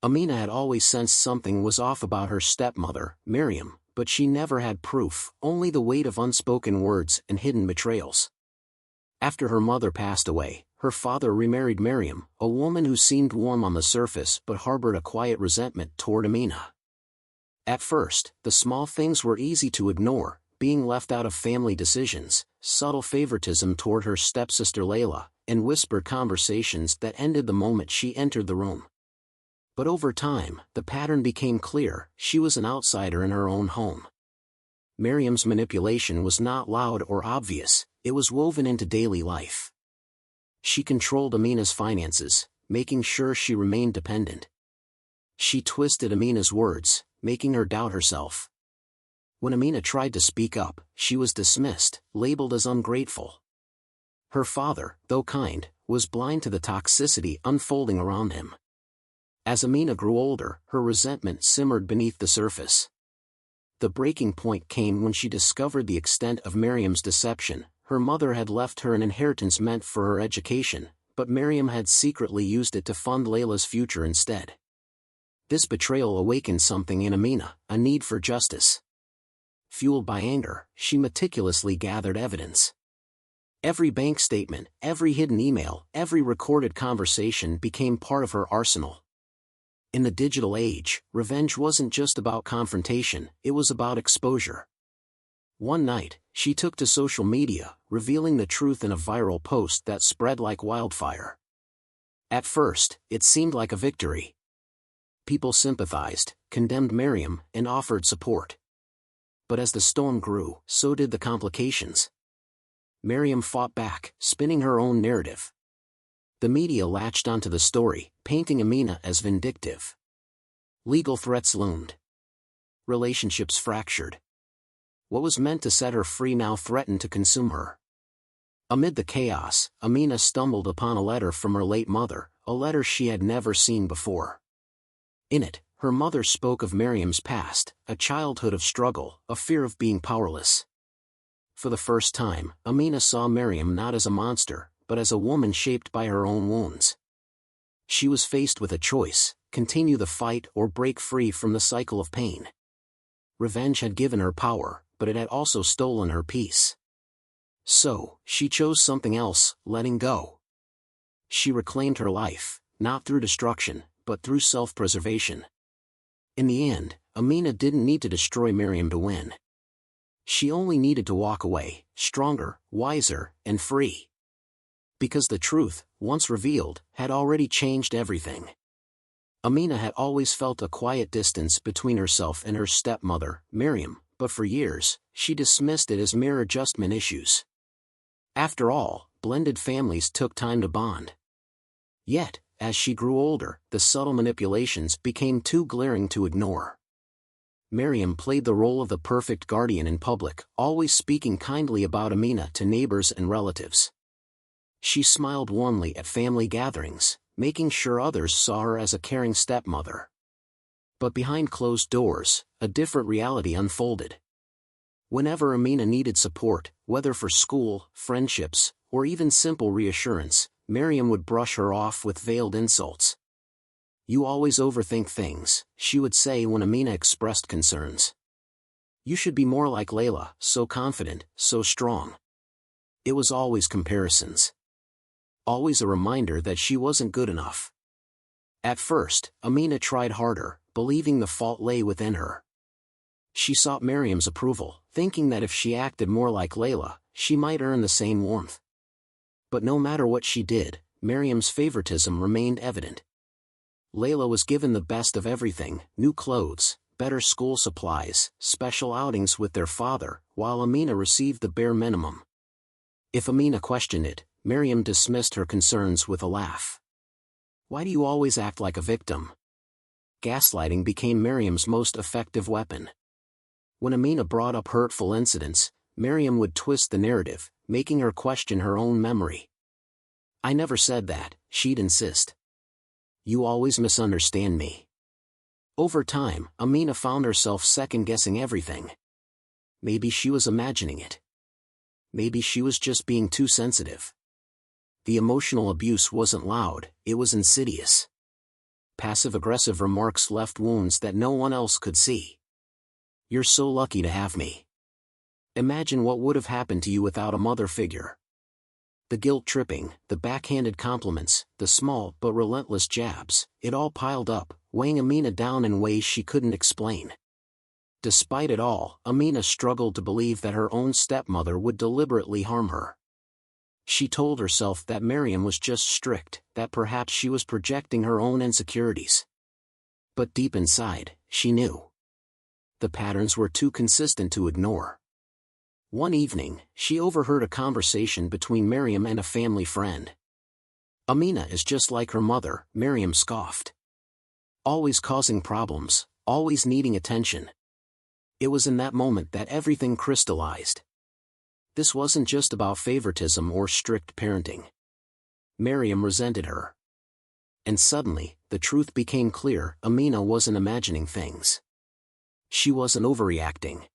Amina had always sensed something was off about her stepmother, Mariam, but she never had proof, only the weight of unspoken words and hidden betrayals. After her mother passed away, her father remarried Mariam, a woman who seemed warm on the surface but harbored a quiet resentment toward Amina. At first, the small things were easy to ignore, being left out of family decisions, subtle favoritism toward her stepsister Layla, and whispered conversations that ended the moment she entered the room. But over time, the pattern became clear: she was an outsider in her own home. Mariam's manipulation was not loud or obvious, it was woven into daily life. She controlled Amina's finances, making sure she remained dependent. She twisted Amina's words, making her doubt herself. When Amina tried to speak up, she was dismissed, labeled as ungrateful. Her father, though kind, was blind to the toxicity unfolding around him. As Amina grew older, her resentment simmered beneath the surface. The breaking point came when she discovered the extent of Mariam's deception. Her mother had left her an inheritance meant for her education, but Mariam had secretly used it to fund Layla's future instead. This betrayal awakened something in Amina, a need for justice. Fueled by anger, she meticulously gathered evidence. Every bank statement, every hidden email, every recorded conversation became part of her arsenal. In the digital age, revenge wasn't just about confrontation, it was about exposure. One night, she took to social media, revealing the truth in a viral post that spread like wildfire. At first, it seemed like a victory. People sympathized, condemned Mariam, and offered support. But as the storm grew, so did the complications. Mariam fought back, spinning her own narrative. The media latched onto the story, painting Amina as vindictive. Legal threats loomed. Relationships fractured. What was meant to set her free now threatened to consume her. Amid the chaos, Amina stumbled upon a letter from her late mother, a letter she had never seen before. In it, her mother spoke of Mariam's past, a childhood of struggle, a fear of being powerless. For the first time, Amina saw Mariam not as a monster, but as a woman shaped by her own wounds. She was faced with a choice: continue the fight or break free from the cycle of pain. Revenge had given her power, but it had also stolen her peace. So, she chose something else: letting go. She reclaimed her life, not through destruction, but through self-preservation. In the end, Amina didn't need to destroy Mariam to win. She only needed to walk away, stronger, wiser, and free. Because the truth, once revealed, had already changed everything. Amina had always felt a quiet distance between herself and her stepmother, Mariam, but for years, she dismissed it as mere adjustment issues. After all, blended families took time to bond. Yet, as she grew older, the subtle manipulations became too glaring to ignore. Mariam played the role of the perfect guardian in public, always speaking kindly about Amina to neighbors and relatives. She smiled warmly at family gatherings, making sure others saw her as a caring stepmother. But behind closed doors, a different reality unfolded. Whenever Amina needed support, whether for school, friendships, or even simple reassurance, Mariam would brush her off with veiled insults. "You always overthink things," she would say when Amina expressed concerns. "You should be more like Layla, so confident, so strong." It was always comparisons. Always a reminder that she wasn't good enough. At first, Amina tried harder, believing the fault lay within her. She sought Mariam's approval, thinking that if she acted more like Layla, she might earn the same warmth. But no matter what she did, Mariam's favoritism remained evident. Layla was given the best of everything: new clothes, better school supplies, special outings with their father, while Amina received the bare minimum. If Amina questioned it, Mariam dismissed her concerns with a laugh. "Why do you always act like a victim?" Gaslighting became Mariam's most effective weapon. When Amina brought up hurtful incidents, Mariam would twist the narrative, making her question her own memory. "I never said that," she'd insist. "You always misunderstand me." Over time, Amina found herself second-guessing everything. Maybe she was imagining it. Maybe she was just being too sensitive. The emotional abuse wasn't loud, it was insidious. passive-aggressive remarks left wounds that no one else could see. "You're so lucky to have me. Imagine what would have happened to you without a mother figure." The guilt-tripping, the backhanded compliments, the small but relentless jabs, it all piled up, weighing Amina down in ways she couldn't explain. Despite it all, Amina struggled to believe that her own stepmother would deliberately harm her. She told herself that Mariam was just strict, that perhaps she was projecting her own insecurities. But deep inside, she knew the patterns were too consistent to ignore. One evening, she overheard a conversation between Mariam and a family friend. "Amina is just like her mother," Mariam scoffed. "Always causing problems, always needing attention." It was in that moment that everything crystallized. This wasn't just about favoritism or strict parenting. Mariam resented her. And suddenly, the truth became clear: Amina wasn't imagining things. She wasn't overreacting.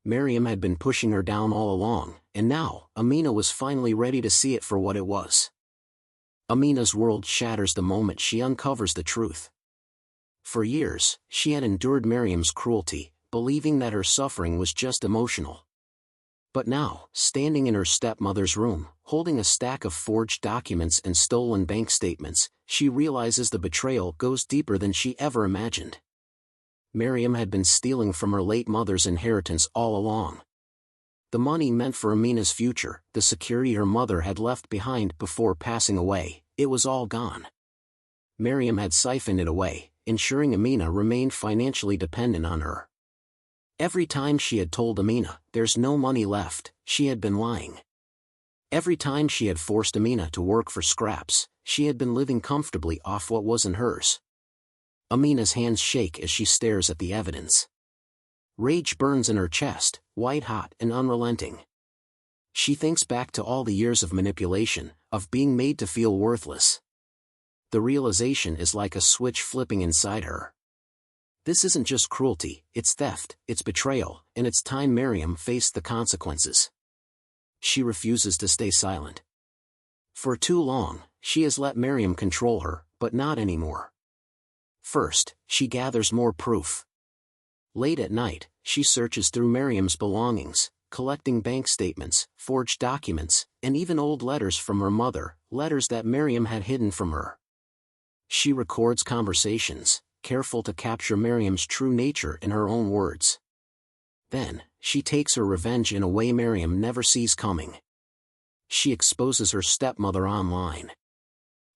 Mariam had been pushing her down all along, and now, Amina was finally ready to see it for what it was. Amina's world shatters the moment she uncovers the truth. For years, she had endured Mariam's cruelty, believing that her suffering was just emotional. But now, standing in her stepmother's room, holding a stack of forged documents and stolen bank statements, she realizes the betrayal goes deeper than she ever imagined. Mariam had been stealing from her late mother's inheritance all along. The money meant for Amina's future, the security her mother had left behind before passing away, it was all gone. Mariam had siphoned it away, ensuring Amina remained financially dependent on her. Every time she had told Amina, "There's no money left," she had been lying. Every time she had forced Amina to work for scraps, she had been living comfortably off what wasn't hers. Amina's hands shake as she stares at the evidence. Rage burns in her chest, white-hot and unrelenting. She thinks back to all the years of manipulation, of being made to feel worthless. The realization is like a switch flipping inside her. This isn't just cruelty, it's theft, it's betrayal, and it's time Mariam faced the consequences. She refuses to stay silent. For too long, she has let Mariam control her, but not anymore. First, she gathers more proof. Late at night, she searches through Mariam's belongings, collecting bank statements, forged documents, and even old letters from her mother, letters that Mariam had hidden from her. She records conversations, careful to capture Mariam's true nature in her own words. Then, she takes her revenge in a way Mariam never sees coming. She exposes her stepmother online.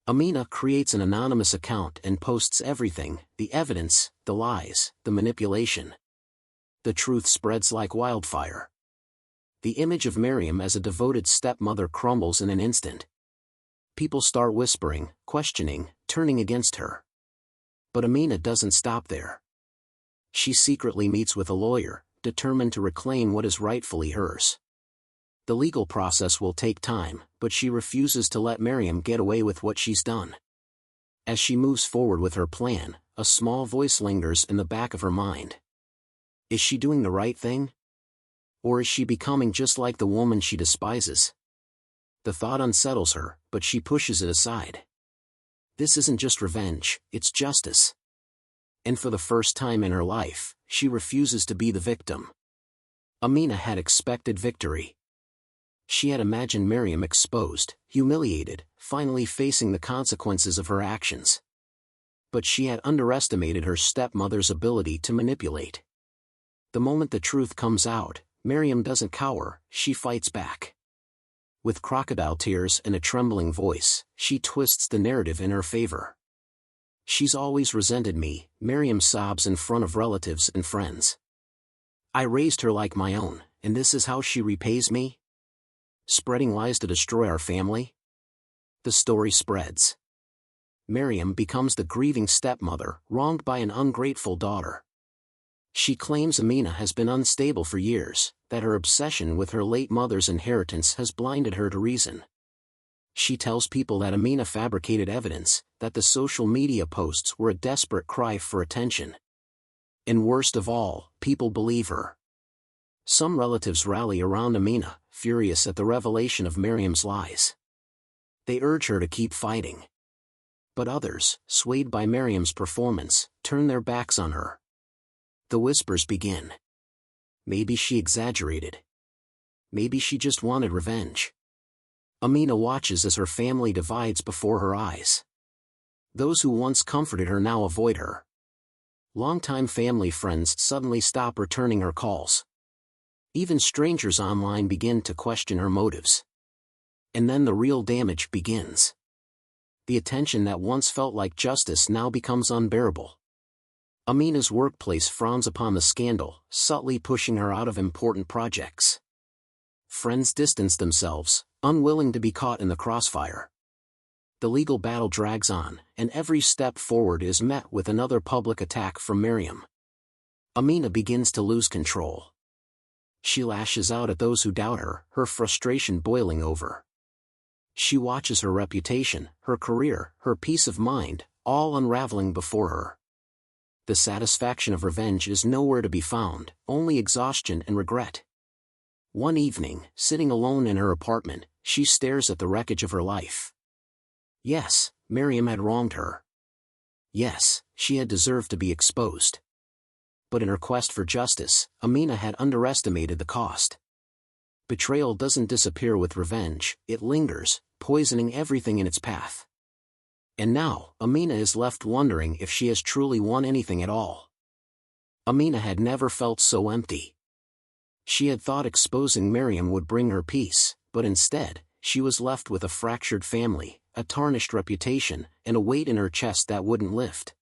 Amina creates an anonymous account and posts everything: the evidence, the lies, the manipulation. The truth spreads like wildfire. The image of Mariam as a devoted stepmother crumbles in an instant. People start whispering, questioning, turning against her. But Amina doesn't stop there. She secretly meets with a lawyer, determined to reclaim what is rightfully hers. The legal process will take time, but she refuses to let Mariam get away with what she's done. As she moves forward with her plan, a small voice lingers in the back of her mind. Is she doing the right thing? Or is she becoming just like the woman she despises? The thought unsettles her, but she pushes it aside. This isn't just revenge, it's justice. And for the first time in her life, she refuses to be the victim. Amina had expected victory. She had imagined Mariam exposed, humiliated, finally facing the consequences of her actions. But she had underestimated her stepmother's ability to manipulate. The moment the truth comes out, Mariam doesn't cower, she fights back. With crocodile tears and a trembling voice, she twists the narrative in her favor. "She's always resented me," Mariam sobs in front of relatives and friends. "I raised her like my own, and this is how she repays me? Spreading lies to destroy our family?" The story spreads. Mariam becomes the grieving stepmother, wronged by an ungrateful daughter. She claims Amina has been unstable for years, that her obsession with her late mother's inheritance has blinded her to reason. She tells people that Amina fabricated evidence, that the social media posts were a desperate cry for attention. And worst of all, people believe her. Some relatives rally around Amina, furious at the revelation of Mariam's lies. They urge her to keep fighting. But others, swayed by Mariam's performance, turn their backs on her. The whispers begin. Maybe she exaggerated. Maybe she just wanted revenge. Amina watches as her family divides before her eyes. Those who once comforted her now avoid her. Longtime family friends suddenly stop returning her calls. Even strangers online begin to question her motives. And then the real damage begins. The attention that once felt like justice now becomes unbearable. Amina's workplace frowns upon the scandal, subtly pushing her out of important projects. Friends distance themselves, unwilling to be caught in the crossfire. The legal battle drags on, and every step forward is met with another public attack from Mariam. Amina begins to lose control. She lashes out at those who doubt her, her frustration boiling over. She watches her reputation, her career, her peace of mind, all unraveling before her. The satisfaction of revenge is nowhere to be found, only exhaustion and regret. One evening, sitting alone in her apartment, she stares at the wreckage of her life. Yes, Mariam had wronged her. Yes, she had deserved to be exposed. But in her quest for justice, Amina had underestimated the cost. Betrayal doesn't disappear with revenge, it lingers, poisoning everything in its path. And now, Amina is left wondering if she has truly won anything at all. Amina had never felt so empty. She had thought exposing Mariam would bring her peace, but instead, she was left with a fractured family, a tarnished reputation, and a weight in her chest that wouldn't lift.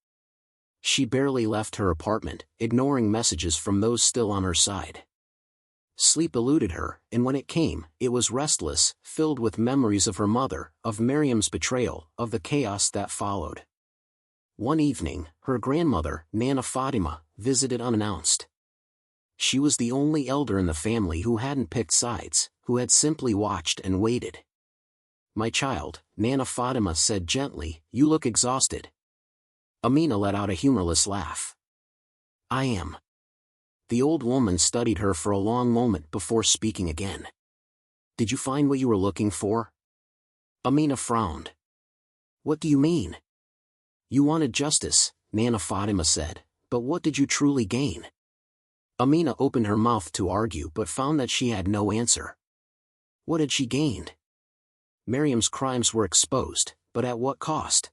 She barely left her apartment, ignoring messages from those still on her side. Sleep eluded her, and when it came, it was restless, filled with memories of her mother, of Mariam's betrayal, of the chaos that followed. One evening, her grandmother, Nana Fatima, visited unannounced. She was the only elder in the family who hadn't picked sides, who had simply watched and waited. "My child," Nana Fatima said gently, "you look exhausted." Amina let out a humorless laugh. "I am." The old woman studied her for a long moment before speaking again. "Did you find what you were looking for?" Amina frowned. "What do you mean?" "You wanted justice," Nana Fatima said, "but what did you truly gain?" Amina opened her mouth to argue but found that she had no answer. What had she gained? Mariam's crimes were exposed, but at what cost?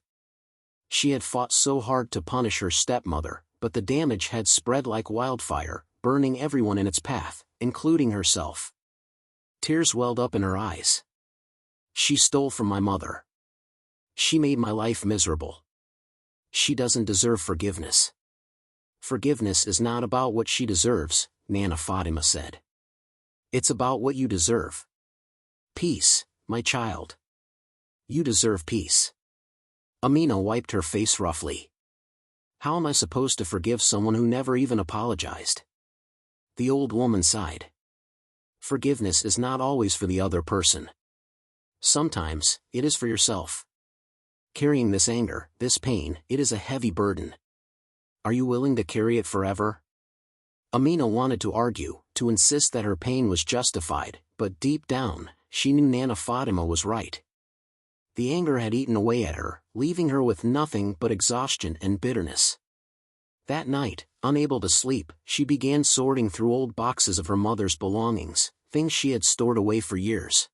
She had fought so hard to punish her stepmother, but the damage had spread like wildfire, burning everyone in its path, including herself. Tears welled up in her eyes. "She stole from my mother. She made my life miserable. She doesn't deserve forgiveness." "Forgiveness is not about what she deserves," Nana Fatima said. "It's about what you deserve. Peace, my child. You deserve peace." Amina wiped her face roughly. "How am I supposed to forgive someone who never even apologized?" The old woman sighed. "Forgiveness is not always for the other person. Sometimes, it is for yourself. Carrying this anger, this pain, it is a heavy burden. Are you willing to carry it forever?" Amina wanted to argue, to insist that her pain was justified, but deep down, she knew Nana Fatima was right. The anger had eaten away at her, leaving her with nothing but exhaustion and bitterness. That night, unable to sleep, she began sorting through old boxes of her mother's belongings, things she had stored away for years.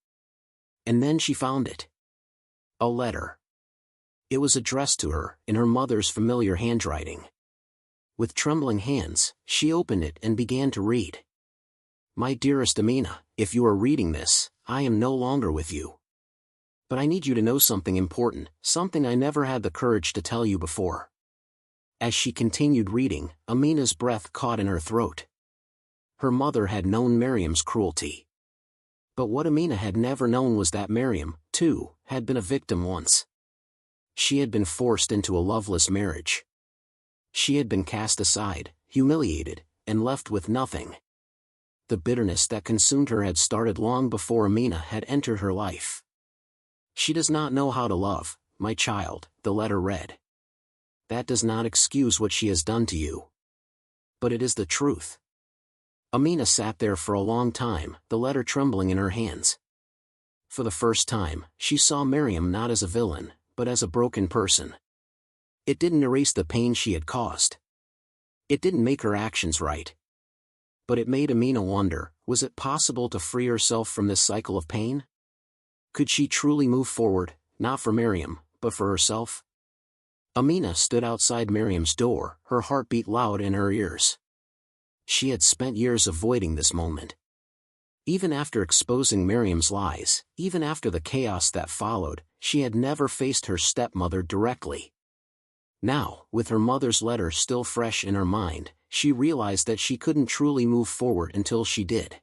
And then she found it. A letter. It was addressed to her, in her mother's familiar handwriting. With trembling hands, she opened it and began to read. "My dearest Amina, if you are reading this, I am no longer with you. But I need you to know something important, something I never had the courage to tell you before." As she continued reading, Amina's breath caught in her throat. Her mother had known Mariam's cruelty. But what Amina had never known was that Mariam, too, had been a victim once. She had been forced into a loveless marriage. She had been cast aside, humiliated, and left with nothing. The bitterness that consumed her had started long before Amina had entered her life. "She does not know how to love, my child," the letter read. "That does not excuse what she has done to you. But it is the truth." Amina sat there for a long time, the letter trembling in her hands. For the first time, she saw Mariam not as a villain, but as a broken person. It didn't erase the pain she had caused. It didn't make her actions right. But it made Amina wonder, was it possible to free herself from this cycle of pain? Could she truly move forward, not for Mariam, but for herself? Amina stood outside Mariam's door, her heartbeat loud in her ears. She had spent years avoiding this moment. Even after exposing Mariam's lies, even after the chaos that followed, she had never faced her stepmother directly. Now, with her mother's letter still fresh in her mind, she realized that she couldn't truly move forward until she did.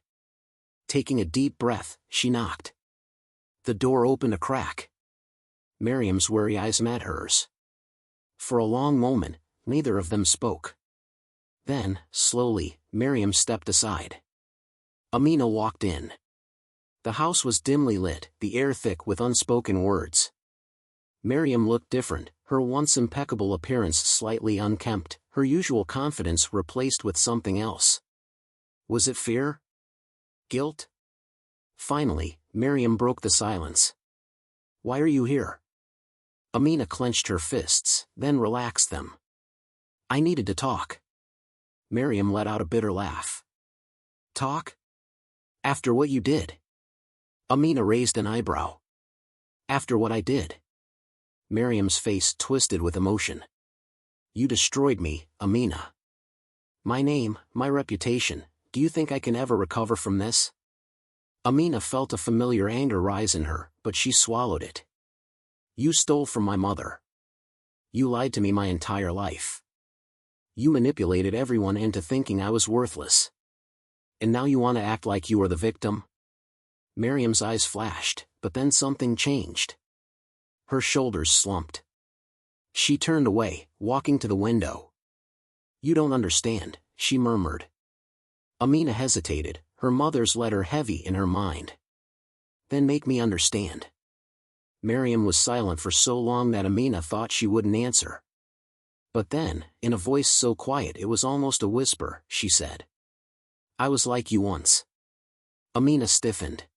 Taking a deep breath, she knocked. The door opened a crack. Mariam's wary eyes met hers. For a long moment, neither of them spoke. Then, slowly, Mariam stepped aside. Amina walked in. The house was dimly lit, the air thick with unspoken words. Mariam looked different, her once impeccable appearance slightly unkempt, her usual confidence replaced with something else. Was it fear? Guilt? Finally, Mariam broke the silence. "Why are you here?" Amina clenched her fists, then relaxed them. "I needed to talk." Mariam let out a bitter laugh. "Talk? After what you did?" Amina raised an eyebrow. "After what I did?" Mariam's face twisted with emotion. "You destroyed me, Amina. My name, my reputation, do you think I can ever recover from this?" Amina felt a familiar anger rise in her, but she swallowed it. "You stole from my mother. You lied to me my entire life. You manipulated everyone into thinking I was worthless. And now you want to act like you are the victim?" Mariam's eyes flashed, but then something changed. Her shoulders slumped. She turned away, walking to the window. "You don't understand," she murmured. Amina hesitated, her mother's letter heavy in her mind. "Then make me understand." Mariam was silent for so long that Amina thought she wouldn't answer. But then, in a voice so quiet it was almost a whisper, she said, "I was like you once." Amina stiffened.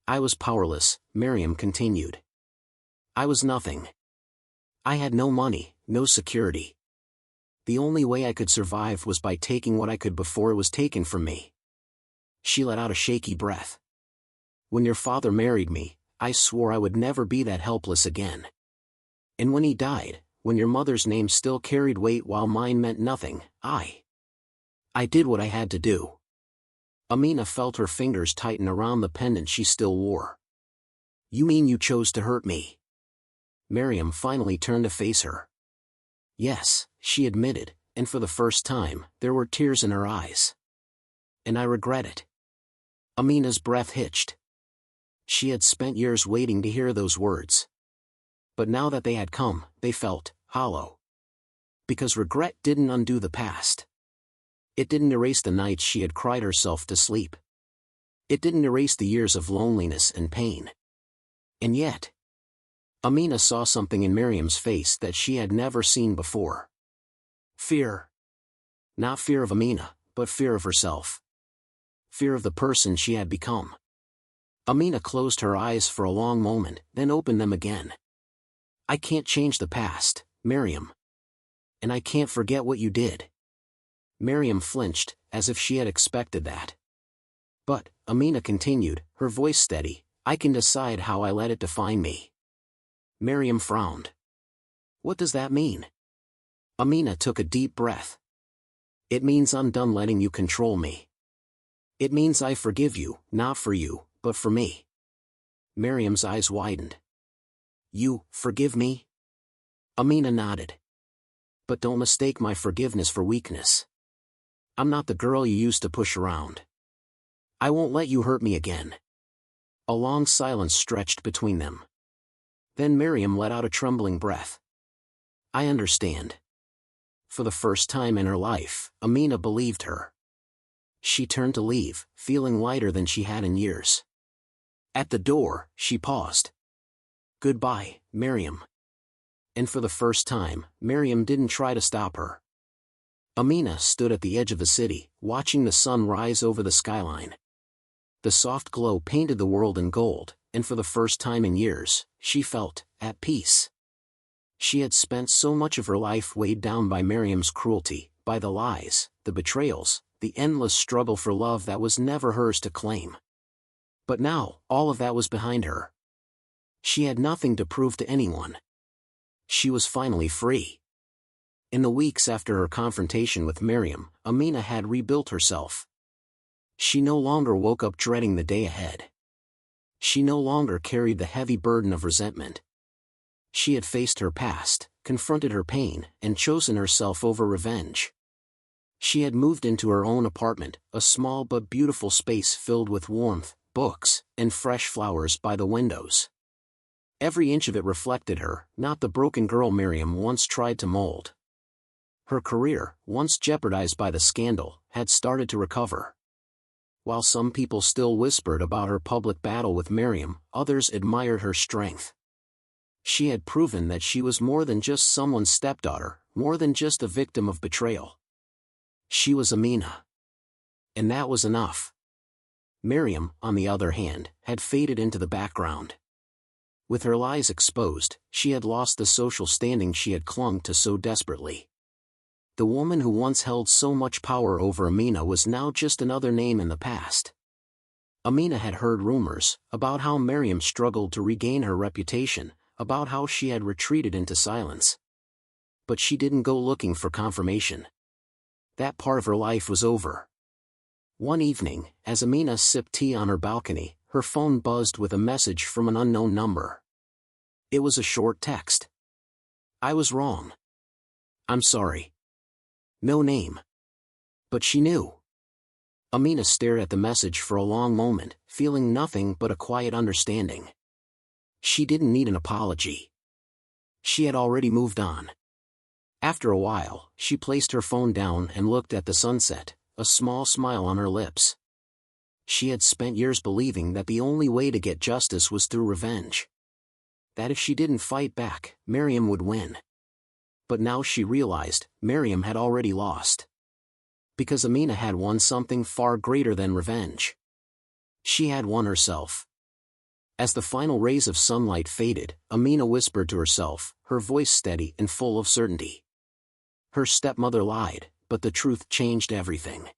"I was powerless," Mariam continued. "I was nothing. I had no money, no security. The only way I could survive was by taking what I could before it was taken from me." She let out a shaky breath. "When your father married me, I swore I would never be that helpless again. And when he died, when your mother's name still carried weight while mine meant nothing, I did what I had to do." Amina felt her fingers tighten around the pendant she still wore. "You mean you chose to hurt me?" Mariam finally turned to face her. "Yes," she admitted, and for the first time, there were tears in her eyes. "And I regret it." Amina's breath hitched. She had spent years waiting to hear those words. But now that they had come, they felt hollow. Because regret didn't undo the past. It didn't erase the nights she had cried herself to sleep. It didn't erase the years of loneliness and pain. And yet, Amina saw something in Mariam's face that she had never seen before. Fear. Not fear of Amina, but fear of herself. Fear of the person she had become. Amina closed her eyes for a long moment, then opened them again. "I can't change the past, Mariam. And I can't forget what you did." Mariam flinched, as if she had expected that. "But," Amina continued, her voice steady, "I can decide how I let it define me." Mariam frowned. "What does that mean?" Amina took a deep breath. "It means I'm done letting you control me. It means I forgive you, not for you, but for me." Mariam's eyes widened. "You forgive me?" Amina nodded. "But don't mistake my forgiveness for weakness. I'm not the girl you used to push around. I won't let you hurt me again." A long silence stretched between them. Then Mariam let out a trembling breath. "I understand." For the first time in her life, Amina believed her. She turned to leave, feeling lighter than she had in years. At the door, she paused. "Goodbye, Mariam." And for the first time, Mariam didn't try to stop her. Amina stood at the edge of the city, watching the sun rise over the skyline. The soft glow painted the world in gold, and for the first time in years, she felt at peace. She had spent so much of her life weighed down by Mariam's cruelty, by the lies, the betrayals, the endless struggle for love that was never hers to claim. But now, all of that was behind her. She had nothing to prove to anyone. She was finally free. In the weeks after her confrontation with Mariam, Amina had rebuilt herself. She no longer woke up dreading the day ahead. She no longer carried the heavy burden of resentment. She had faced her past, confronted her pain, and chosen herself over revenge. She had moved into her own apartment, a small but beautiful space filled with warmth, books, and fresh flowers by the windows. Every inch of it reflected her, not the broken girl Mariam once tried to mold. Her career, once jeopardized by the scandal, had started to recover. While some people still whispered about her public battle with Mariam, others admired her strength. She had proven that she was more than just someone's stepdaughter, more than just a victim of betrayal. She was Amina. And that was enough. Mariam, on the other hand, had faded into the background. With her lies exposed, she had lost the social standing she had clung to so desperately. The woman who once held so much power over Amina was now just another name in the past. Amina had heard rumors about how Mariam struggled to regain her reputation, about how she had retreated into silence. But she didn't go looking for confirmation. That part of her life was over. One evening, as Amina sipped tea on her balcony, her phone buzzed with a message from an unknown number. It was a short text. "I was wrong. I'm sorry." No name. But she knew. Amina stared at the message for a long moment, feeling nothing but a quiet understanding. She didn't need an apology. She had already moved on. After a while, she placed her phone down and looked at the sunset, a small smile on her lips. She had spent years believing that the only way to get justice was through revenge. That if she didn't fight back, Mariam would win. But now she realized, Mariam had already lost. Because Amina had won something far greater than revenge. She had won herself. As the final rays of sunlight faded, Amina whispered to herself, her voice steady and full of certainty. Her stepmother lied, but the truth changed everything.